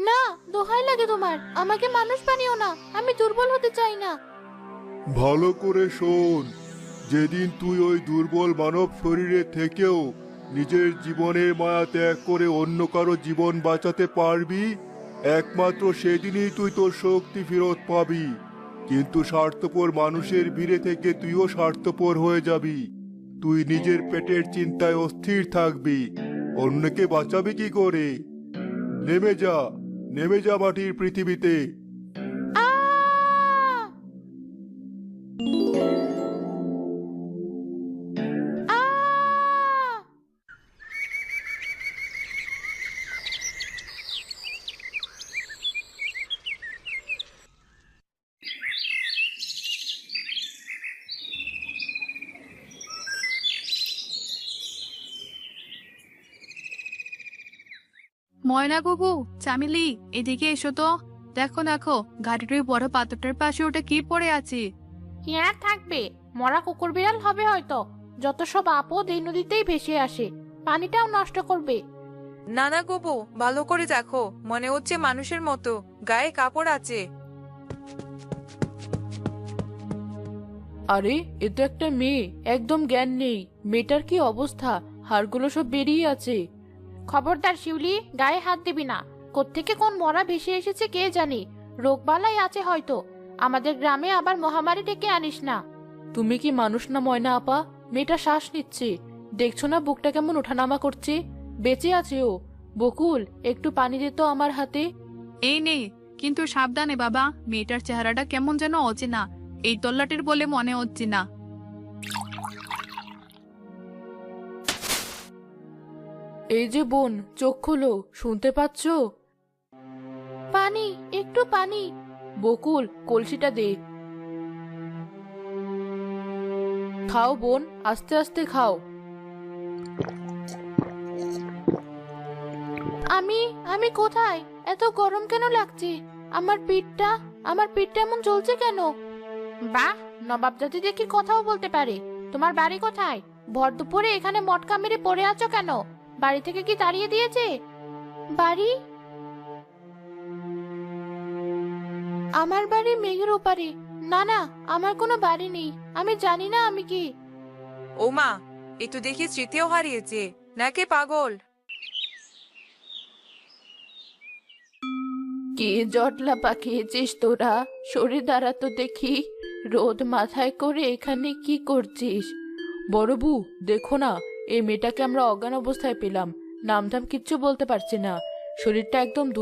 না, দোহাই লাগে তোমার, আমাকে মানুষ বানিও না, আমি দুর্বল হতে চাই না। ভালো করে শোন, যেদিন তুই ওই দুর্বল মানব শরীরে থেকেও নিজের জীবনের মায়া ত্যাগ করে অন্য কারো জীবন বাঁচাতে পারবি, একমাত্র সেদিনই তুই তোর শক্তি ফেরত পাবি। কিন্তু স্বার্থপর মানুষের ভিড়ে থেকে তুইও স্বার্থপর হয়ে যাবি। তুই নিজের পেটের চিন্তায় অস্থির থাকবি, অন্যকে বাঁচাবি কি করে? নেমে যা, নেমে যা মাটির পৃথিবীতে। আহ! আহ! ময়না বাবু, চামেলি, এদিকে এসো তো। দেখো দেখো, গাড়ির ওই বড় পাথরটার পাশে ওটা কি পড়ে আছে? কি আর থাকবে, মরা কুকুর বিড়াল হবে হয়তো। যত সব আপদ এই নদীতেই ভেসে আসে, পানিটাও নষ্ট করবে। না না গোপু, ভালো করে দেখো, মনে হচ্ছে মানুষের মতো, গায়ে কাপড় আছে। আরে, এ তো একটা মেয়ে, একদম জ্ঞান নেই। মেয়েটার কি অবস্থা, হাড়গুলো সব বেরিয়ে আছে। খবরদার শিউলি, গায়ে হাত দিবি না। কোত্থেকে কোন মরা ভেসে এসেছে কে জানি, রোগবালাই আছে হয়তো। আমাদের গ্রামে আবার মহামারী ডেকে আনিস না। তুমি কি মানুষ না ময়না আপা? মেয়েটা শ্বাস নিচ্ছে, দেখছো না বুকটা কেমন ওঠানামা করছে? বেঁচে আছে ও। বকুল, একটু পানি দে তো আমার হাতে। এই নেই, কিন্তু সাবধানে বাবা, মেয়েটার চেহারাটা কেমন যেন অচেনা, এই তল্লাটের বলে মনে হচ্ছে না। এই যে বোন, চোখ খোলো, শুনতে পাচ্ছো? পানি, একটু পানি। বকুল, কলসিটা দে। খাও বোন, আস্তে আস্তে খাও। আমি আমি কোথায়? এত গরম কেন লাগছে? আমার পিঠটা এমন জ্বলছে কেন? বাহ, নবাব জাতি দেখি কথাও বলতে পারে। তোমার বাড়ি কোথায়? ভর দুপুরে এখানে মটকা মেরে পড়ে আছো কেন? বাড়ি থেকে কি তাড়িয়ে দিয়েছে? বাড়ি? আমার বাড়ি মেঘের ওপারে। না না, আমার কোনো বাড়ি নেই। আমি জানি না আমি কি। ও মা, এ তো দেখি স্মৃতিও হারিয়েছে, নাকি পাগল? কে জটলা পাকিয়েছিস তোরা? সরে দাঁড়া তো দেখি। রোদ মাথায় করে এখানে কি করছিস? বড় বউ, দেখো না, এই মেয়েটাকে আমরা অজ্ঞান অবস্থায় পেলাম, নামধাম কিচ্ছু বলতে পারছি না, শরীরটা একদম